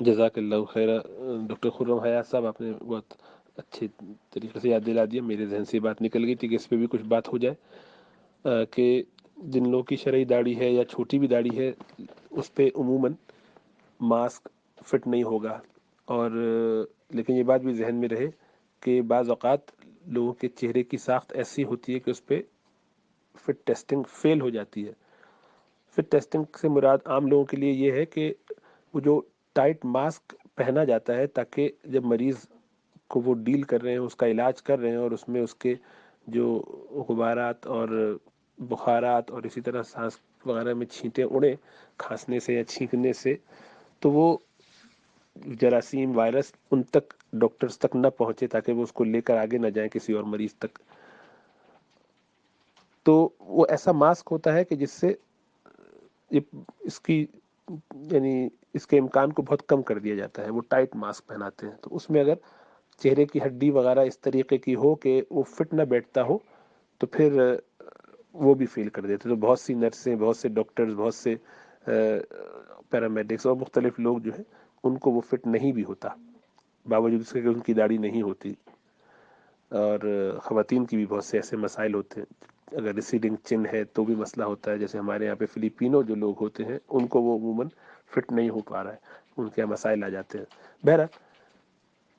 جزاک اللہ خیر ڈاکٹر خرم حیات صاحب، آپ نے بہت اچھے طریقے سے یاد دلا دیا، میرے ذہن سے یہ بات نکل گئی تھی کہ اس پہ بھی کچھ بات ہو جائے، کہ جن لوگوں کی شرعی داڑھی ہے یا چھوٹی بھی داڑھی ہے اس پہ عموماً ماسک فٹ نہیں ہوگا، اور لیکن یہ بات بھی ذہن میں رہے کہ بعض اوقات لوگوں کے چہرے کی ساخت ایسی ہوتی ہے کہ اس پہ فٹ ٹیسٹنگ فیل ہو جاتی ہے۔ فٹ ٹیسٹنگ سے مراد عام لوگوں کے لیے یہ ہے کہ وہ جو ٹائٹ ماسک پہنا جاتا ہے تاکہ جب مریض کو وہ ڈیل کر رہے ہیں، اس کا علاج کر رہے ہیں، اور اس میں اس کے جو غبارات اور بخارات اور اسی طرح سانس وغیرہ میں چھینٹیں اڑیں کھانسنے سے یا چھینکنے سے، تو وہ جراثیم وائرس ان تک ڈاکٹرز تک نہ پہنچے تاکہ وہ اس کو لے کر آگے نہ جائیں کسی اور مریض تک۔ تو وہ ایسا ماسک ہوتا ہے کہ جس سے اس کی یعنی اس کے امکان کو بہت کم کر دیا جاتا ہے، وہ ٹائٹ ماسک پہناتے ہیں۔ تو اس میں اگر چہرے کی ہڈی وغیرہ اس طریقے کی ہو کہ وہ فٹ نہ بیٹھتا ہو تو پھر وہ بھی فیل کر دیتے۔ تو بہت سی نرسیں، بہت سے ڈاکٹرز، بہت سے پیرامیڈکس اور مختلف لوگ جو ہیں ان کو وہ فٹ نہیں بھی ہوتا، باوجود اس کے کہ ان کی داڑھی نہیں ہوتی۔ اور خواتین کی بھی بہت سے ایسے مسائل ہوتے ہیں، اگر ریسیڈنگ چن ہے تو بھی مسئلہ ہوتا ہے، جیسے ہمارے یہاں پہ فلیپینو جو لوگ ہوتے ہیں ان کو وہ عموماً فٹ نہیں ہو پا رہا ہے، ان کے مسائل آ جاتے ہیں۔ بہرحال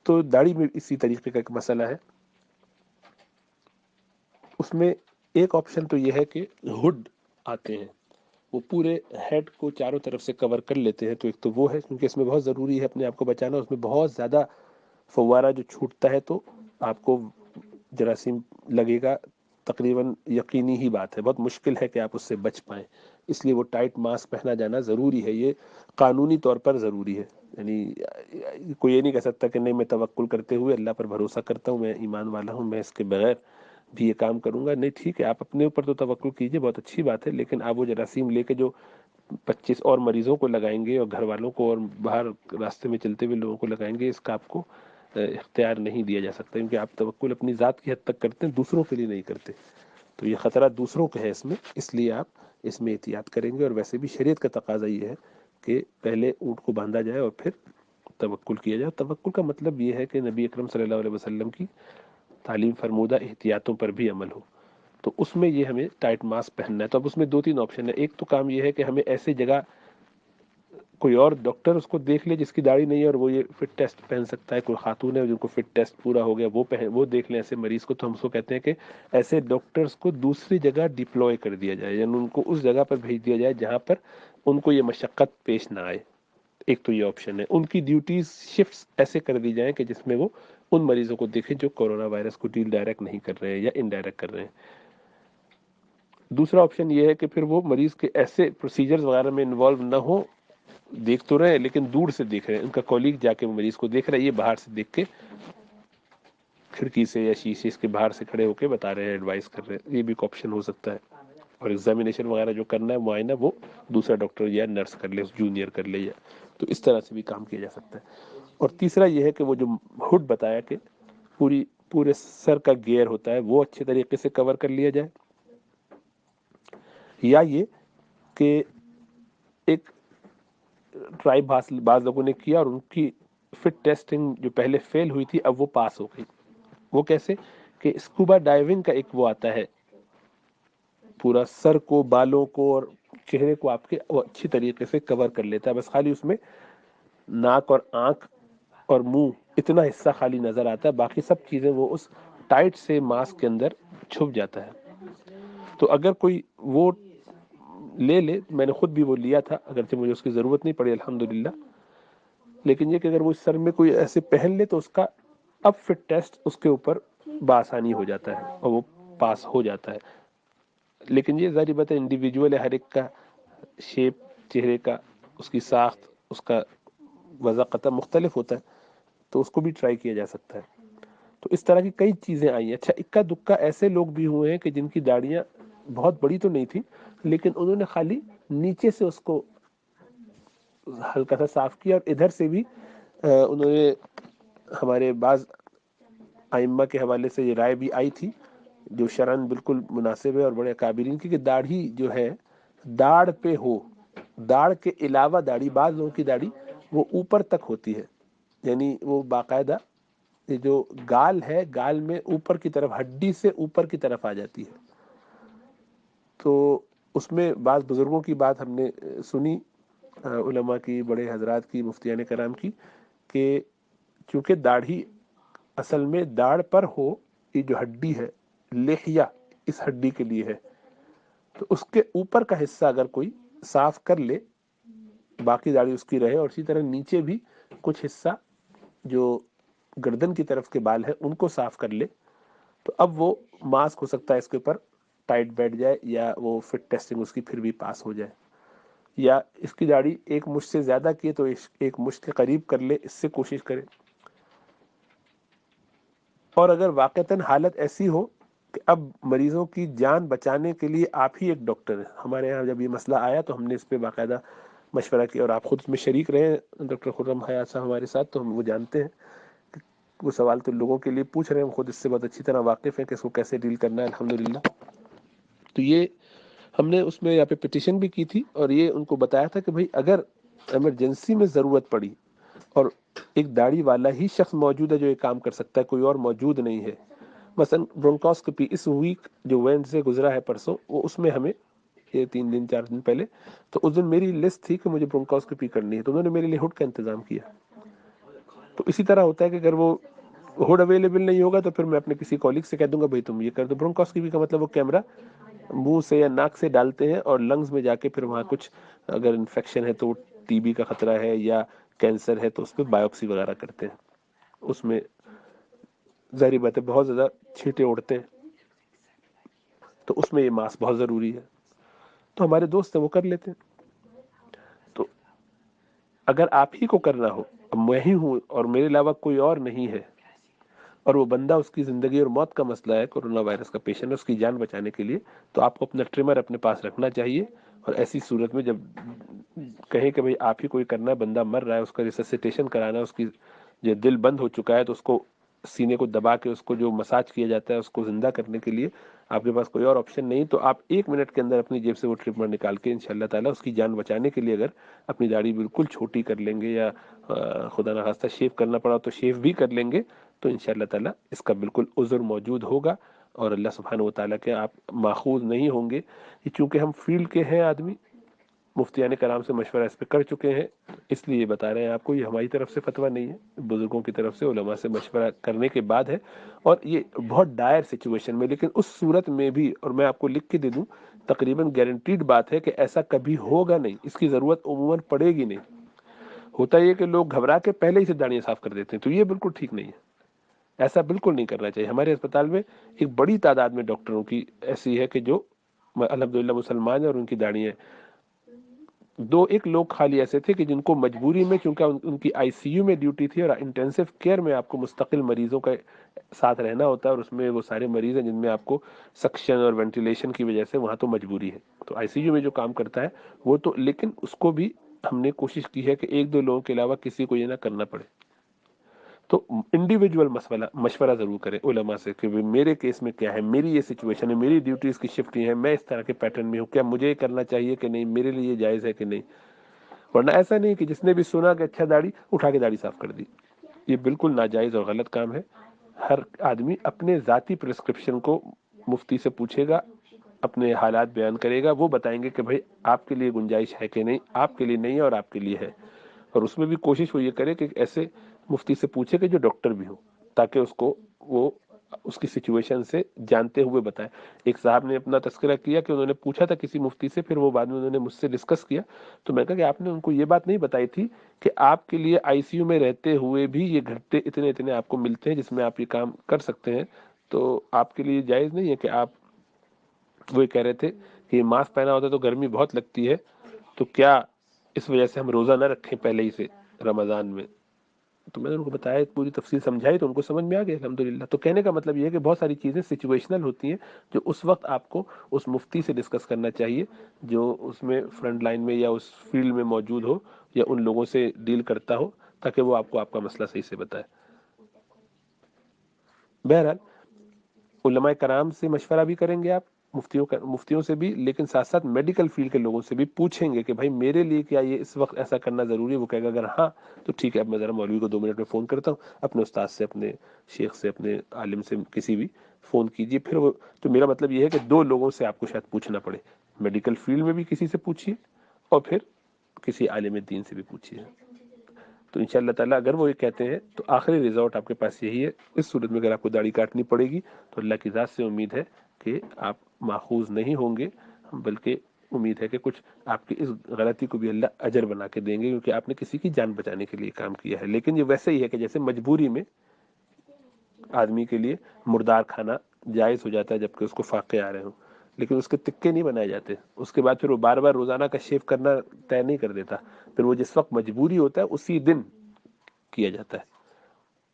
تو داڑھی میں اسی طریقے کا ایک مسئلہ ہے، اس میں ایک آپشن تو یہ ہے کہ ہڈ آتے ہیں، وہ پورے ہیڈ کو چاروں طرف سے کور کر لیتے ہیں۔ تو ایک تو وہ ہے، کیونکہ اس میں بہت ضروری ہے اپنے آپ کو بچانا، اس میں بہت زیادہ فوارہ جو چھوٹتا ہے تو آپ کو جراثیم لگے گا، تقریباً یقینی ہی بات ہے، بہت مشکل ہے کہ آپ اس سے بچ پائیں، اس لیے وہ ٹائٹ ماسک پہنا جانا ضروری ہے، یہ قانونی طور پر ضروری ہے۔ یعنی کوئی یہ نہیں کہہ سکتا کہ نہیں میں توکل کرتے ہوئے اللہ پر بھروسہ کرتا ہوں، میں ایمان والا ہوں، میں اس کے بغیر بھی یہ کام کروں گا۔ نہیں، ٹھیک ہے، آپ اپنے اوپر تو توکل کیجئے، بہت اچھی بات ہے، لیکن آپ وہ جراثیم لے کے جو 25 اور مریضوں کو لگائیں گے اور گھر والوں کو اور باہر راستے میں چلتے ہوئے لوگوں کو لگائیں گے، اس کا آپ کو اختیار نہیں دیا جا سکتا، کیونکہ آپ توکل اپنی ذات کی حد تک کرتے ہیں، دوسروں کے لیے نہیں کرتے۔ تو یہ خطرہ دوسروں کا ہے اس میں، اس لیے آپ اس میں احتیاط کریں گے۔ اور ویسے بھی شریعت کا تقاضا یہ ہے کہ پہلے اونٹ کو باندھا جائے اور پھر توکل کیا جائے۔ توکل کا مطلب یہ ہے کہ نبی اکرم صلی اللہ علیہ وسلم کی تعلیم فرمودہ احتیاطوں پر بھی عمل ہو۔ تو اس میں یہ ہمیں ٹائٹ ماسک پہننا ہے۔ تو اب اس میں دو تین آپشن ہے، ایک تو کام یہ ہے کہ ہمیں ایسی جگہ کوئی اور ڈاکٹر اس کو دیکھ لے جس کی داڑھی نہیں ہے اور وہ یہ فٹ ٹیسٹ پہن سکتا ہے، کوئی خاتون ہے جن کو فٹ ٹیسٹ پورا ہو گیا وہ دیکھ لیں ایسے مریض کو، تو ہم اس کو کہتے ہیں کہ ایسے ڈاکٹرز کو دوسری جگہ ڈپلوائے کر دیا جائے، یعنی ان کو اس جگہ پر بھیج دیا جائے جہاں پر ان کو یہ مشقت پیش نہ آئے۔ ایک تو یہ آپشن ہے، ان کی ڈیوٹیز شفٹس ایسے کر دی جائیں کہ جس میں وہ ان مریضوں کو دیکھیں جو کورونا وائرس کو ڈیل ڈائریکٹ نہیں کر رہے ہیں یا انڈائریکٹ کر رہے ہیں۔ دوسرا آپشن یہ ہے کہ پھر وہ مریض کے ایسے پروسیجرز وغیرہ میں انوالو نہ ہو، دیکھ تو رہے لیکن دور سے دیکھ رہے ہیں، ان کا کولیگ جا کے مریض کو دیکھ رہا ہے، یہ باہر سے دیکھ کے کھڑکی سے یا شیشے کے باہر سے کھڑے ہو کے بتا رہے ہیں، ایڈوائز کر رہے ہیں، یہ بھی ایک آپشن ہو سکتا ہے۔ اور ایگزامینیشن وغیرہ جو کرنا ہے معائنہ، وہ دوسرا ڈاکٹر یا نرس کر لے، جونیئر کر لے، یا تو اس طرح سے بھی کام کیا جا سکتا ہے۔ اور تیسرا یہ ہے کہ وہ جو ہڈ بتایا کہ پورے سر کا گیئر ہوتا ہے وہ اچھے طریقے سے کور کر لیا جائے، یا یہ کہ ایک ٹرائی بعض لوگوں نے کیا اور ان کی فٹ ٹیسٹنگ جو پہلے فیل ہوئی تھی اب وہ پاس ہو گئی۔ وہ کیسے کہ اسکوبا ڈائیونگ کا ایک وہ آتا ہے، پورا سر کو، بالوں کو اور چہرے کو آپ کے وہ اچھی طریقے سے کور کر لیتا ہے، بس خالی اس میں ناک اور آنکھ اور منہ اتنا حصہ خالی نظر آتا ہے، باقی سب چیزیں وہ اس ٹائٹ سے ماسک کے اندر چھپ جاتا ہے۔ تو اگر کوئی وہ لے میں نے خود بھی وہ لیا تھا، اگرچہ مجھے اس کی ضرورت نہیں پڑی الحمدللہ، لیکن یہ کہ اگر وہ اس سر میں کوئی ایسے پہن لے تو اس کا اب فٹ ٹیسٹ اس کے اوپر بآسانی ہو جاتا ہے اور وہ پاس ہو جاتا ہے۔ لیکن یہ ظاہر بات ہے انڈیویجول ہے، ہر ایک کا شیپ چہرے کا، اس کی ساخت، اس کا وضع قطع مختلف ہوتا ہے، تو اس کو بھی ٹرائی کیا جا سکتا ہے۔ تو اس طرح کی کئی چیزیں آئی ہیں۔ اچھا، اکا دکا ایسے لوگ بھی ہوئے ہیں کہ جن کی داڑیاں بہت بڑی تو نہیں تھی لیکن انہوں نے خالی نیچے سے اس کو ہلکا سا صاف کیا، اور ادھر سے بھی انہوں نے، ہمارے بعض ائمہ کے حوالے سے یہ رائے بھی آئی تھی جو شرعاً بالکل مناسب ہے اور بڑے اکابرین کی، کہ داڑھی جو ہے داڑھ پہ ہو، داڑھ کے علاوہ داڑھی، بعض لوگوں کی داڑھی وہ اوپر تک ہوتی ہے، یعنی وہ باقاعدہ یہ جو گال ہے، گال میں اوپر کی طرف، ہڈی سے اوپر کی طرف آ جاتی ہے. تو اس میں بعض بزرگوں کی بات ہم نے سنی، علماء کی، بڑے حضرات کی، مفتیان کرام کی، کہ چونکہ داڑھی اصل میں داڑھ پر ہو، یہ جو ہڈی ہے لحیہ اس ہڈی کے لیے ہے، تو اس کے اوپر کا حصہ اگر کوئی صاف کر لے، باقی داڑھی اس کی رہے، اور اسی طرح نیچے بھی کچھ حصہ جو گردن کی طرف کے بال ہیں ان کو صاف کر لے، تو اب وہ ماسک ہو سکتا ہے اس کے اوپر ٹائٹ بیٹھ جائے، یا وہ فٹ ٹیسٹنگ اس کی پھر بھی پاس ہو جائے، یا اس کی داڑھی ایک مشت سے زیادہ کی تو ایک مشت کے قریب کر لے، اس سے کوشش کرے. اور اگر واقعتاً حالت ایسی ہو کہ اب مریضوں کی جان بچانے کے لیے آپ ہی ایک ڈاکٹر ہیں، ہمارے یہاں جب یہ مسئلہ آیا تو ہم نے اس پہ باقاعدہ مشورہ کیا، اور آپ خود اس میں شریک رہے ہیں ڈاکٹر خرم حیات صاحب ہمارے ساتھ، تو ہم وہ جانتے ہیں کہ وہ سوال تو لوگوں کے لیے پوچھ رہے ہیں، ہم خود اس سے بہت اچھی طرح واقف ہیں کہ اس کو کیسے ڈیل کرنا ہے الحمدللہ. تو یہ ہم نے اس میں یہاں پہ پٹیشن بھی کی تھی، اور یہ ان کو بتایا تھا کہ بھائی اگر ایمرجنسی میں ضرورت پڑی اور ایک داڑھی والا ہی شخص موجود ہے جو یہ کام کر سکتا ہے، کوئی اور موجود نہیں ہے، مثلا برونکاسکوپی اس ویک جو وینڈسڈے گزرا ہے پرسوں، وہ اس میں ہمیں یہ 3 دن 4 دن پہلے، تو اس دن میری لسٹ تھی کہ مجھے برونکاسکوپی کرنی ہے، تو انہوں نے میرے لیے ہڈ کا انتظام کیا. تو اسی طرح ہوتا ہے کہ اگر وہ ہڈ اویلیبل نہیں ہوگا تو پھر میں اپنے کسی کالیگ سے کہہ دوں گا بھائی تم یہ کر دو. برونکاسکوپی کا مطلب وہ کیمرہ منہ سے یا ناک سے ڈالتے ہیں اور لنگز میں جا کے پھر وہاں کچھ اگر انفیکشن ہے تو ٹی بی کا خطرہ ہے یا کینسر ہے تو اس پہ بایوپسی وغیرہ کرتے ہیں. اس میں ظاہری بات ہے بہت زیادہ چھینٹے اڑتے ہیں، تو اس میں یہ ماسک بہت ضروری ہے. تو ہمارے دوست ہیں وہ کر لیتے ہیں. تو اگر آپ ہی کو کرنا ہو، اب میں ہی ہوں اور میرے علاوہ کوئی اور نہیں ہے، اور وہ بندہ اس کی زندگی اور موت کا مسئلہ ہے، کورونا وائرس کا پیشنٹ ہے، اس کی جان بچانے کے لیے، تو آپ کو اپنا ٹریمر اپنے پاس رکھنا چاہیے. اور ایسی صورت میں جب کہیں کہ بھئی آپ ہی کوئی کرنا ہے، بندہ مر رہا ہے، اس کا ریسسیٹیشن کرانا ہے، اس کی جو دل بند ہو چکا ہے تو اس کو سینے کو دبا کے اس کو جو مساج کیا جاتا ہے اس کو زندہ کرنے کے لیے آپ کے پاس کوئی اور آپشن نہیں، تو آپ 1 منٹ کے اندر اپنی جیب سے وہ ٹریٹمنٹ نکال کے انشاءاللہ تعالیٰ اس کی جان بچانے کے لیے اگر اپنی داڑھی بالکل چھوٹی کر لیں گے، یا خدا نخواستہ شیو کرنا پڑا تو شیو بھی کر لیں گے، تو انشاءاللہ تعالیٰ اس کا بالکل عذر موجود ہوگا، اور اللہ سبحانہ و تعالیٰ کے آپ ماخوذ نہیں ہوں گے. یہ چونکہ ہم فیلڈ کے ہیں آدمی، مفتیان کرام سے مشورہ اس پہ کر چکے ہیں، اس لیے یہ بتا رہے ہیں آپ کو. یہ ہماری طرف سے فتویٰ نہیں ہے، بزرگوں کی طرف سے، علماء سے مشورہ کرنے کے بعد ہے. اور یہ بہت ڈائر سچویشن میں، لیکن اس صورت میں بھی، اور میں آپ کو لکھ کے دے دوں، تقریباً گارنٹیڈ بات ہے کہ ایسا کبھی ہوگا نہیں، اس کی ضرورت عموماً پڑے گی نہیں. ہوتا یہ کہ لوگ گھبرا کے پہلے ہی سے داڑیاں صاف کر دیتے ہیں، تو یہ بالکل ٹھیک نہیں ہے، ایسا بالکل نہیں کرنا چاہیے. ہمارے اسپتال میں ایک بڑی تعداد میں ڈاکٹروں کی ایسی ہے کہ جو الحمدللہ مسلمان ہیں اور ان کی داڑیاں ہیں. 2-1 لوگ خالی ایسے تھے کہ جن کو مجبوری میں، چونکہ ان کی آئی سی یو میں ڈیوٹی تھی، اور انٹینسو کیئر میں آپ کو مستقل مریضوں کا ساتھ رہنا ہوتا ہے، اور اس میں وہ سارے مریض ہیں جن میں آپ کو سکشن اور وینٹیلیشن کی وجہ سے وہاں تو مجبوری ہے، تو آئی سی یو میں جو کام کرتا ہے وہ تو، لیکن اس کو بھی ہم نے کوشش کی ہے کہ 1-2 لوگوں کے علاوہ کسی کو یہ نہ کرنا پڑے. تو انڈیویجول مشورہ ضرور کریں علماء سے کہ میرے کیس میں کیا ہے، میری یہ سچویشن ہے، میری ڈیوٹیز کی شفٹ ہے، میں اس طرح کے پیٹرن میں ہوں، کیا مجھے یہ کرنا چاہیے کہ نہیں، میرے لیے یہ جائز ہے کہ نہیں. ورنہ ایسا نہیں کہ جس نے بھی سنا کہ اچھا داڑھی اٹھا کے داڑھی صاف کر دی، یہ بالکل ناجائز اور غلط کام ہے. ہر آدمی اپنے ذاتی پرسکرپشن کو مفتی سے پوچھے گا، اپنے حالات بیان کرے گا، وہ بتائیں گے کہ بھائی آپ کے لیے گنجائش ہے کہ نہیں، آپ کے لیے نہیں ہے اور آپ کے لیے ہے. اور اس میں بھی کوشش وہ یہ کرے کہ ایسے مفتی سے پوچھے کہ جو ڈاکٹر بھی ہو، تاکہ اس کو وہ اس کی سچویشن سے جانتے ہوئے بتائیں. ایک صاحب نے اپنا تذکرہ کیا کہ انہوں نے پوچھا تھا کسی مفتی سے، پھر وہ بعد میں انہوں نے مجھ سے ڈسکس کیا، تو میں کہا کہ آپ نے ان کو یہ بات نہیں بتائی تھی کہ آپ کے لیے آئی سی یو میں رہتے ہوئے بھی یہ گھنٹے اتنے آپ کو ملتے ہیں جس میں آپ یہ کام کر سکتے ہیں، تو آپ کے لیے جائز نہیں ہے کہ آپ، وہ کہہ رہے تھے کہ ماسک پہنا ہوتا ہے تو گرمی بہت لگتی ہے، تو کیا اس وجہ سے ہم روزہ نہ رکھیں پہلے ہی سے رمضان میں. تو میں نے ان کو بتایا، پوری تفصیل سمجھائی تو ان کو سمجھ میں آ گیا الحمدللہ. تو کہنے کا مطلب یہ ہے کہ بہت ساری چیزیں سچویشنل ہوتی ہیں جو اس وقت آپ کو اس مفتی سے ڈسکس کرنا چاہیے جو اس میں فرنٹ لائن میں یا اس فیلڈ میں موجود ہو یا ان لوگوں سے ڈیل کرتا ہو، تاکہ وہ آپ کو آپ کا مسئلہ صحیح سے بتائے. بہرحال علماء کرام سے مشورہ بھی کریں گے آپ، مفتیوں سے بھی، لیکن ساتھ ساتھ میڈیکل فیلڈ کے لوگوں سے بھی پوچھیں گے کہ بھائی میرے لیے کیا یہ اس وقت ایسا کرنا ضروری ہے. وہ کہے گا اگر ہاں تو ٹھیک ہے، اب میں ذرا مولوی کو 2 منٹ میں فون کرتا ہوں، اپنے استاد سے، اپنے شیخ سے، اپنے عالم سے، کسی بھی فون کیجیے. پھر وہ تو میرا مطلب یہ ہے کہ 2 لوگوں سے آپ کو شاید پوچھنا پڑے، میڈیکل فیلڈ میں بھی کسی سے پوچھیے اور پھر کسی عالم دین سے بھی پوچھیے. تو ان شاء اللہ تعالیٰ اگر وہ یہ کہتے ہیں تو آخری ریزورٹ آپ کے پاس یہی ہے. اس صورت میں اگر آپ کو داڑھی کاٹنی پڑے گی تو اللہ کی ذات سے امید ہے کہ آپ ماخوذ نہیں ہوں گے، بلکہ امید ہے کہ کچھ آپ کی اس غلطی کو بھی اللہ اجر بنا کے دیں گے، کیونکہ آپ نے کسی کی جان بچانے کے لیے کام کیا ہے. لیکن یہ ویسے ہی ہے کہ جیسے مجبوری میں آدمی کے لیے مردار کھانا جائز ہو جاتا ہے جبکہ اس کو فاقے آ رہے ہوں، لیکن اس کے تکے نہیں بنائے جاتے. اس کے بعد پھر وہ بار بار روزانہ کا شیو کرنا طے نہیں کر دیتا، پھر وہ جس وقت مجبوری ہوتا ہے اسی دن کیا جاتا ہے،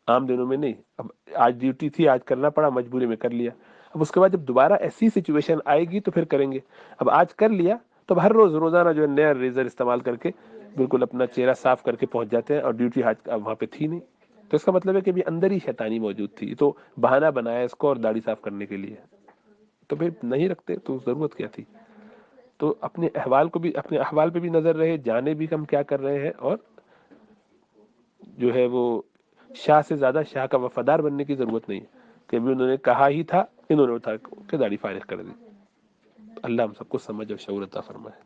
عام دنوں میں نہیں. اب آج ڈیوٹی تھی، آج کرنا پڑا، مجبوری میں کر لیا. اب اس کے بعد جب دوبارہ ایسی سچویشن آئے گی تو پھر کریں گے. اب آج کر لیا تو اب ہر روز روزانہ جو ہے نیا ریزر استعمال کر کے بالکل اپنا چہرہ صاف کر کے پہنچ جاتے ہیں، اور ڈیوٹی آج اب وہاں پہ تھی نہیں. تو اس کا مطلب ہے کہ بھی اندر ہی شیطانی موجود تھی، تو بہانہ بنایا اس کو اور داڑھی صاف کرنے کے لیے. تو پھر نہیں رکھتے تو ضرورت کیا تھی. تو اپنے احوال پہ بھی نظر رہے، جانے بھی ہم کیا کر رہے ہیں، اور جو ہے وہ شاہ سے زیادہ شاہ کا وفادار بننے کی ضرورت نہیں ہے کہ بھی انہوں نے کہا ہی تھا، انہوں نے اٹھا کے داڑھی فارغ کر دی. اللہ ہم سب کو سمجھ اور شعور عطا فرمائے.